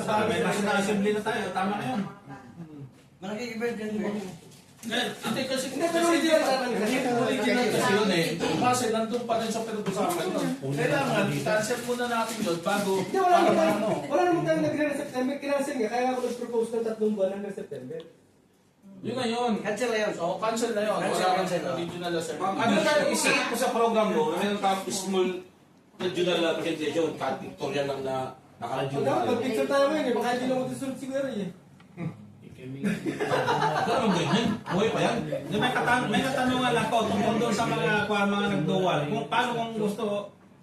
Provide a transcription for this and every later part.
may national assembly na tayo. Tama na yun. Malaking event yan. Hindi kasi original kasi yun eh. Kasi nandun pa rin sa pinag-usapan yun. Kailangan, i-cancel muna natin yun bago Wala naman tayo nag-re ng September. Kinancel nga. Kaya ako nag-propose ng 3 buwan hanggang September. yun na yun. Cancel na yun. So, cancel na yun. Cancel, Wala cancel. kang original assembly. Ano na isingit mo sa program mo? Meron kang small regional presentation, kahit pictorial lang na nakaradyo Pagka, na. pag-picture tayo ngayon eh. Baka hindi lang matusunod siguro eh. Ano ganyan? Buhay pa yan? May katanungan lang ko tungkol doon sa mga nag-dual. Kung paano kung gusto,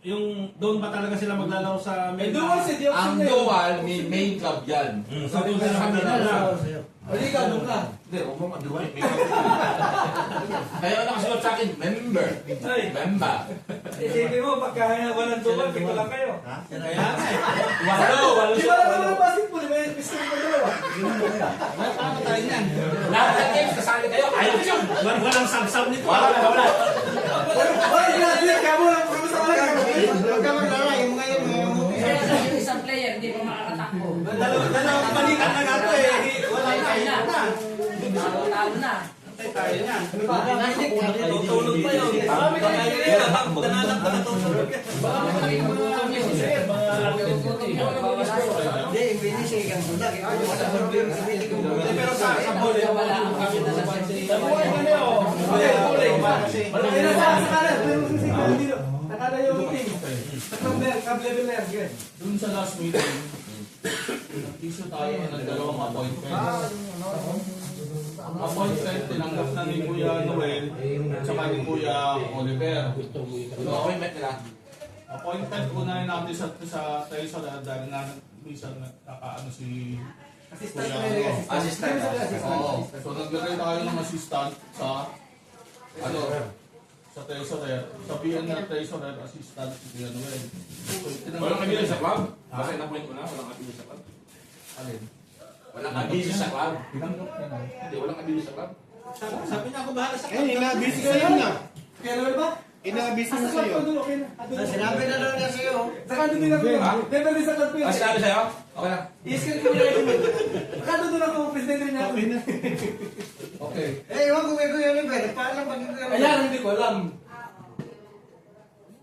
yung doon ba talaga sila maglalaro sa Eh, doon kasi di option Ang na yun. dual, may main club yan. Sa doon sila maglalaro. Hindi ka, doon ka. Hindi, huwag mo mag-dual. Kaya nakasulat sa akin, member. Member. Isipin mo, pagka walang dual, dito lang kayo. Kaya nga eh. Walo Di ba naman ang basketball? May gusto ko dalawa. Paano tayo niyan? Lahat ng games, kasali kayo. Ayaw yun. Walang sab-sab nito. Wala. Wala, ginagalit ka mo lang. Puro sa wala. Huwag ka maglala. Yung ngayon, Kaya sa yung isang player, hindi pa makakatakbo. Dalawang balikan na nga ito eh. Wala na. Talo na. Antay tayo niyan. Tutulog pa yun. Marami ka na yun. Dananak ka natutulog. hindi, finish eh. Kang sulat. Wala problema sa meeting ko. Pero sa bola, Wala ang kami na sa buhay ka niyo. Ay, nasa kanan. Pero sa sigaw, hindi no. Nakala yung team. Tatlong ler, club-level ler. Ganyan. Doon sa last meeting, nag-issue tayo ng dalawang appointments. Ang appointment, tinanggap na ni Kuya Noel at saka ni Kuya Oliver. Ano appointment nila? Appointment, unahin natin sa tayo sa dahil nga minsan nakaano si Assistant Kuya, ko na yung Assistant. Oo. So naglagay tayo ng assistant sa sa treasurer. Sabihan na treasurer assistant si Kuya Noel. So, Walang kabili sa club? Kasi na-point mo na, walang kabili sa club. Alin? Walang kabili sa club. Tinanggap niya na. Hindi, walang kabili sa club. Sabi niya ako bahala sa Eh, inabisi ka lang na. Kaya naman ba? Inabisi na Sa sa'yo. club ko doon, okay na. Sinabi na daw niya sa'yo. Saka doon din ako. Never din sa club ko yun. Ah, sinabi sa'yo? Okay na. I-scan ko na yun. Saka doon ako, president rin ako. Okay. Eh, iwan ko kay Kuya Oliver. Paano pag Kuya Oliver? Ayan, hindi ko alam.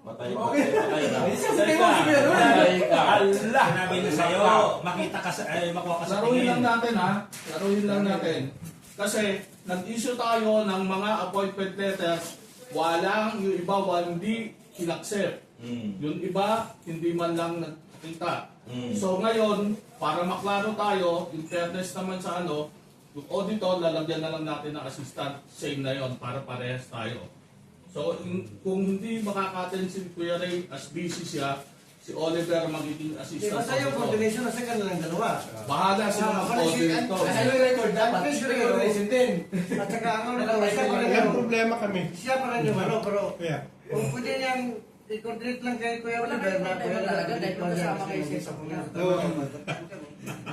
Patay Okay. patay na. Isa sa kayo, si Kuya Noel. Patay ka. Allah! Sinabi niya sa'yo, makita ka sa, makuha ka sa Laruin tingin. lang natin ha. Laruin lang natin. Kasi nag-issue tayo ng mga appointment letters. Walang yung iba hindi in-accept. Yung iba hindi man lang nagkita. So ngayon, para maklaro tayo, in fairness naman sa yung auditor, lalagyan na lang natin ng assistant. Same na yon para parehas tayo. So kung hindi makaka-attend si Kuya Ray as busy siya, si Oliver magiging Di assistant. basta yung auditor. coordination nasa kanilang dalawa. Bahala sila mag-coordinator. Kasi yung record dapat. Ang Sure yung coordination din. At saka ang siya pa rin Walang yung problema kami. siya pa rin yung pero Kaya, kung pwede niyang i-coordinate lang kay Kuya Wala Oliver kayong na problema talaga dahil magkasama kayo sa sa mga.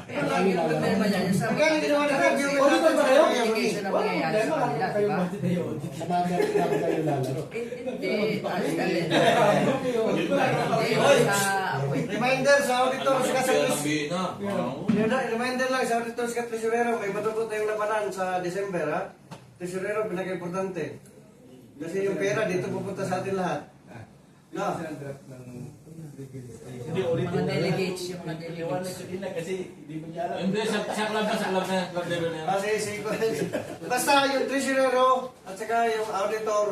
Kaya lagi ang problema niya. Yung sa Kaya ang ginawa na review yung Auditor ba kayo? application na mangyayari sa kanila, di ba? Sa mga kayo lalaro. Hindi, actually. Reminder sa auditor sa Kaya kasapis. nabihin na. Reminder lang sa auditor sa tresurero, may matubot tayong labanan sa December ha. Tresurero pinaka-importante. Kasi yung pera dito pupunta sa atin lahat. No. Hindi, ulit Mga delegates, yung mga Iwan na delegates. siya din na kasi hindi mo niya alam. Hindi, sa club na, sa club na. Club level na yan. Kasi basta yung tresurero at saka yung auditor,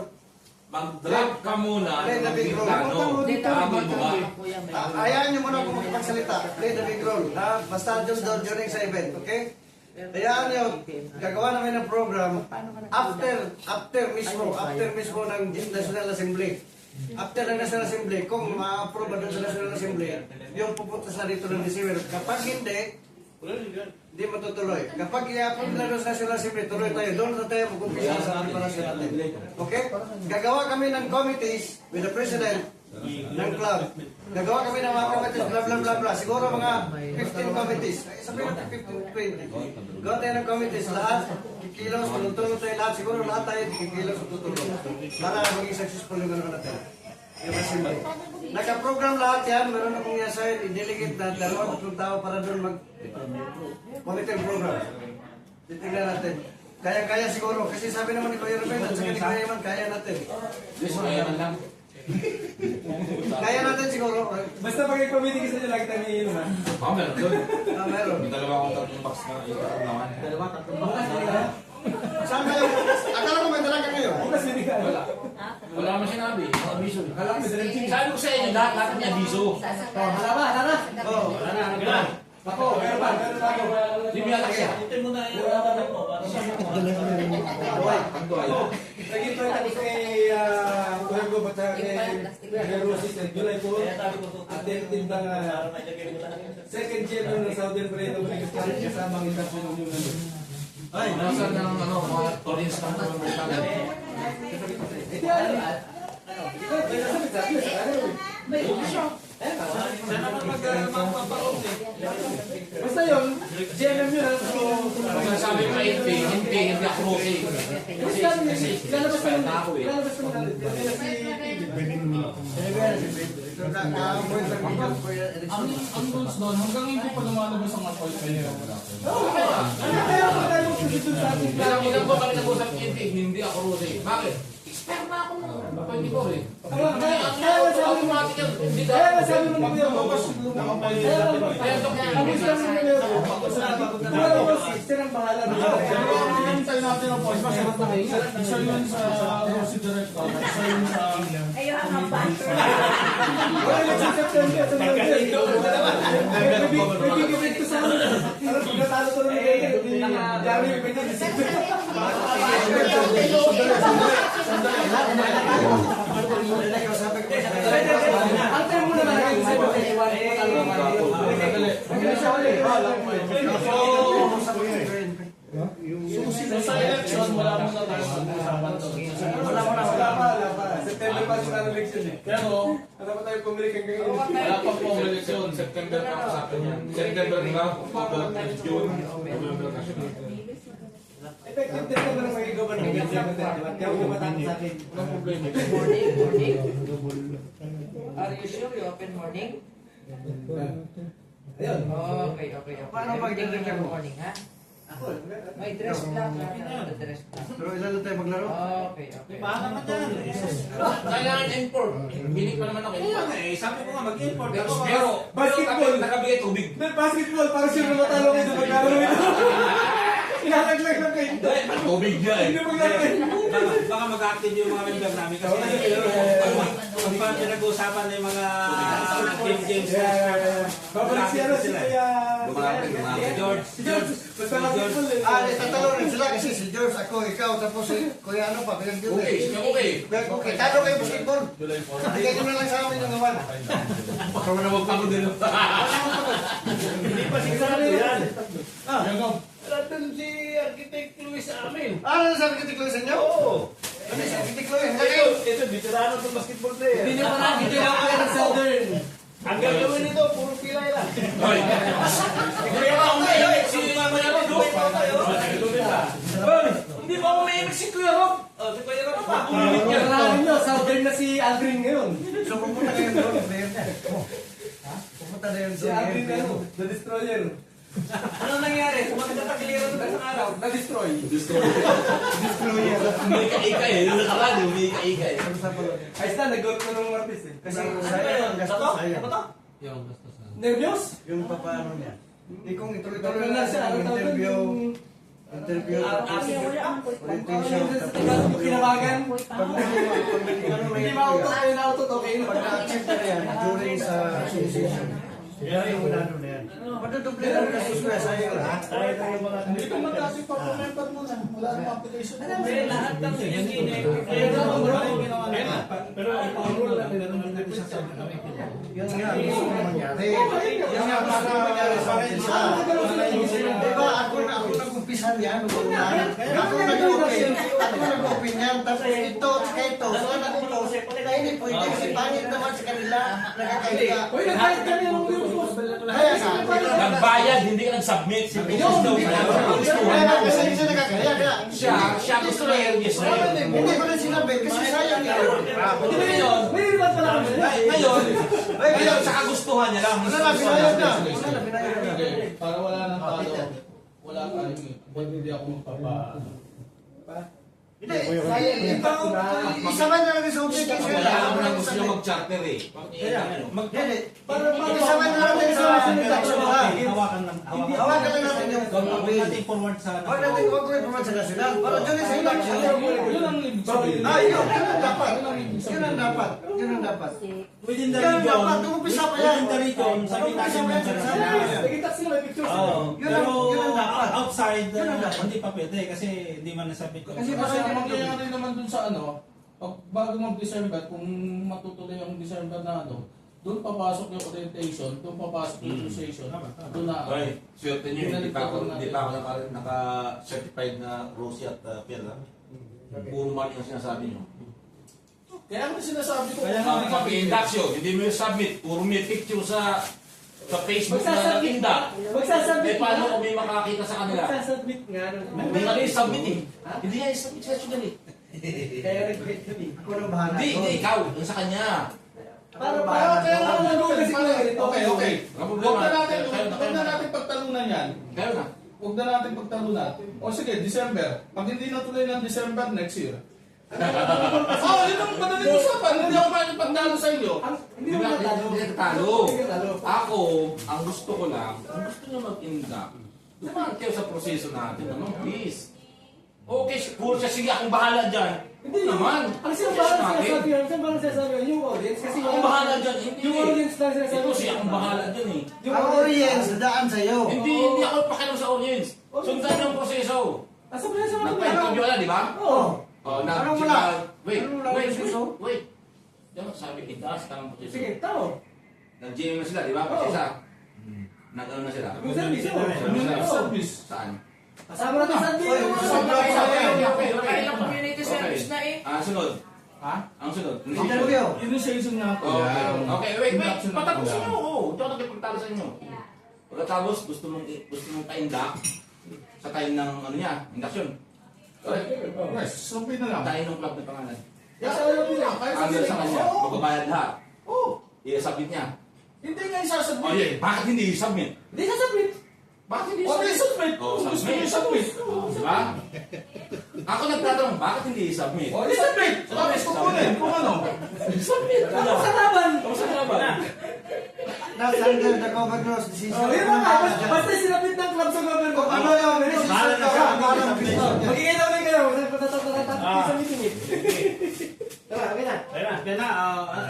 Mag-drop ka muna. Play the big role. Ano? Dito, Tama mo ba? kuya, may hayaan nyo muna kung makipagsalita. Play the big role. Ha? Basta just doon during sa event, okay? Hayaan nyo, gagawa namin ng program after mismo ng National Assembly. After ng National Assembly, kung ma-approve ba doon sa National Assembly, yung pupunta sa dito ng December. Kapag hindi matutuloy. Kapag i-approve na doon sa National Assembly, tuloy tayo. Doon na tayo mag-umpisa sa preparasyon natin. Okay? Gagawa kami ng committees with the President ng club. Gagawa kami ng mga committees, blah blah blah blah. Siguro mga 15 committees. Sabihin natin 15, 20. Gawa tayo ng committees. Lahat, kikilos, tulong tayo lahat. Siguro lahat tayo kikilos at tutulong. Para maging successful yung gano'n natin. Yung assembly. Naka-program lahat yan. Meron akong i-assign, i-delegate na 2-3 tao para doon mag-monitor program. Titignan natin. Kaya-kaya siguro. Kasi sabi naman ni Kuya Ruben at saka ni Kuya Iman, kaya natin. Kaya man lang. Kaya natin siguro. Basta pag i-committee kasi nyo, lagi tayo may inom, ha? Meron doon. Meron. May dalawa akong tatlong box na itatang naman. Saan kayo? Akala ko may dalaga kayo. Bukas hindi ka. Wala. Wala naman sinabi. Abiso. Akala ko may dalang Sabi ko sa inyo, lahat may abiso. Hala ba? Hala. Oo. Ako, meron ba? Meron ba ako? Hindi mo yata siya. Naging point ako kay Kuya Go, at kay Rosie sa July 4. Attended ng second chairman ng Southern Parade of Reconciliation kasama ang international union. Ay, Nasaan ng mga audience ng mga Amerikano? Ito yan. Ikaw, may nasabit sa akin. Basta yun, GMM yun. Kung sabi ko hindi ako okay. Kasi Lalabas expert naman. na ako eh. Lalabas naman natin. Ang rules doon, hanggang hindi pa lumalabas ang appointment. Kaya ako tayo susunod sa ating Ilang po kami nag-usap hindi ako Rose. Bakit? Expert na ako ng appointment ko eh. Automatic yan. Hindi Kaya dahil. sabi mo naman yun, Kaya ito kaya ang gusto namin namin yun, wala ko sister ang bahala. Hinintay natin ang appointment. Isa yun sa Rosie Director, isa yun sa... Ayaw ang pa. Wala yung September, sa mga may bigay ko sa amin. Parang pag natalo ko rin kayo, dami yung pwede ang tayo muna na kayo sa So sa election, wala mo na tayo mag-usapan doon. Wala pa. September pa sa election eh. Pero, Wala pa tayo pumili kang ganyan. wala pa po election, September pa usapan yan. September na, October, June, November na. Effective din naman ang magiging government. Kaya huwag matapos sa akin. Walang problema. Morning. Are you sure you open morning? Ayun. Okay. Paano pag Everything in your morning, ha? May dress lang. Dress lang. Pero ilan na tayo maglaro? Okay. Kailangan import. Bili pa naman ako. Sabi ko nga, mag-import. Pero, Basketball. nakabigay tubig. Basketball, para sure na matalo kayo sa pagkalaro ito. Inalaglag lang kayo. Tubig niya eh. Hindi maglaro Baka mag-active yung mga member namin kasi pag pinag-uusapan na yung mga team games. Babalik siya na si Kuya... George. Si George. Basta basketball eh. Tatalon sila kasi si George, ako, ikaw, tapos si Kuya ano pa, pinag-duty. Okay. Okay, talo kayo basketball. July 4. Bigay nyo na lang sa amin yung naman. Baka mo na magpagod din. Hindi pa sigurado yan. Yan go. Nandun si Architect Luis sa amin. Ano na sabi ko tikloy sa inyo? Oo. Ano sabi ko tikloy? Ito, veterano sa basketball player. Hindi niyo pa nakikita ako ng Southern. Ang gagawin nito, puro pilay lang. Hoy. Kaya ako may si Mama Yaro. Hindi ba ako may si Kuya Rob? Si Kuya Rob pa. Karami nyo, Southern na si Aldrin ngayon. So pupunta kayo doon, player niya. Pupunta na yun Si doon. Aldrin ano, the destroyer. Ano nangyari? Magkakakiliran ng isang araw. Na-destroy. Umika-ika eh. Yung nakaraan, umika-ika eh. Ayos na, nag-golf na ng Martis eh. Kasi sayang ang gastos, sayang. Nervyos? Yung papaano niya. Hindi kung ituloy-tuloy Tuloy na na siya, siya, ano tawag interview, orientation, tapos Kinabagan. pag may Hindi ma-autot, kayo na-autot, okay na. pag na-achieve na yan, during sa association. Yan yung unano na yan. Maduduble lang gastos ko yan, sayang lahat. Hindi ka magkasing pa-member mo na. Wala namang application. Lahat ng Pero ipang-rule natin na naman din sa Yan nga, gusto ko mangyari. Yan nga, gusto ko mangyari sa akin sila. Diba, ako nag-umpisa utusan yan. Ako nag-open yan. Tapos ito, tsaka ito. So, nag-utos. Kaya hindi pwede kasi pangit naman sa kanila. Nakakahiya. Kaya nga. Nagbayad, hindi ka nag-submit. Kaya kasi siya nakakahiya. Kaya Siya gusto na yung yes na yun. hindi ko na sinabi kasi sayang yun. Ngayon, sa kagustuhan niya lang. Wala na, pinayag na. Wala na, pinayag na. Okay, para wala nang talo, wala tayong hindi ako magpapa... Hindi, isama na natin sa objective Wala nila. naman ang gusto niya mag-charter eh. Hindi, isama na natin sa induction ha. Hawakan lang natin yung natin forward sa Huwag natin i-compromise sa national. Para dyan sa induction. Yun ang ibig sabihin. Yun ang dapat. Yun ang dapat. Yun ang dapat. within the Yan ang region. dapat. Umpisa pa yan. Within the region, sabi natin yung pero Yun ang dapat. outside, Yun ang dapat. hindi pa pwede kasi hindi man nasabit ko. Kasi ang mangyayari naman dun sa ano, pag bago mag-December, kung matutuloy ang December na ano, doon papasok yung orientation, doon papasok yung association, doon na. Right. Swerte nyo, hindi pa ako naka-certified na Rosie at Pierre. Puro mali ang sinasabi nyo. Kaya ang sinasabi ko, Ang pag-induction, hindi mo yung submit, puro may picture sa Facebook na indak. Eh paano kung may makakita sa kanila? Magsasubmit nga. Hindi nga rin submit eh. Hindi nga submit sa sugal eh. Kaya request yun eh. Ako nang bahala. Hindi, ikaw, yung sa kanya. Para kaya para nga kasi okay. Ang Huwag problema, na natin pagtalunan yan. Kaya na. Huwag na natin pagtalunan. O sige, December. Pag hindi natuloy ng December, next year. Yun ang madaling usapan. Hindi ako makikipagtalo sa inyo. Hindi na talo. Ako, ang gusto ko lang, kung gusto nyo mag-induct, dumaan kayo sa proseso natin, ano, please. Okay, puro siya, sige, akong bahala dyan. Hindi naman. Ang sinasabi yung audience kasi Akong bahala dyan, hindi. yung audience lang sinasabi. Ito siya, akong bahala dyan eh. Ang audience, daan sa'yo. Hindi ako pakialam sa audience. Sundan yung proseso. Asa ba sa mga Nagpa-interview ka na, di ba? Oo. Oh, Anong wala? Wait, Anong wala wait, proseso? wait. Diyan sabi, itaas tamang proseso. Sige, tao. Nag-GM na sila, di ba? Proseso. Nag-ano na sila? Yung service. Service. Saan? Kasama natin sa Oy, Kailang community service na eh. Ang sunod. Ha? Ang sunod. Interview. Initiation nga po. Okay. Yan. Okay, wait. Induction na po Patapusin yan. nyo ako. Hindi ako nagpagtalo sa inyo. Pagkatapos, gusto mong pa-induct sa time ng ano niya, induction. Okay. Yes, sabihin na lang. Tayo ng club na pangalan. Yes, alam mo yan. Kaya Under sa kanya. Oo. Magbabayad lahat. Oo. I-submit niya. Hindi nga isasubmit. Oh, yeah. Bakit hindi i-submit? Hindi sasabit. Bakit hindi O, i-submit? submit. Oh, Kung gusto submit. mo i-submit. Di ba? Ako nagtatanong, bakit hindi i-submit? O, i-submit. Tapos kukunin. Kung ano. I-submit. Ano sa laban? Kamusta ka ba? That's under the governor's decision. Oh, yun mga. Basta sinabit ng club sa government. Kung ano yung Bahala na siya. Magiging naman kayo. Magtatatatatatatat sa meeting eh. Tara, okay na. Kaya na,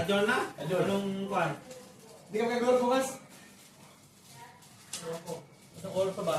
adjourn na? Anong kwan? Hindi ka magagawal bukas. Isang oras pa ba?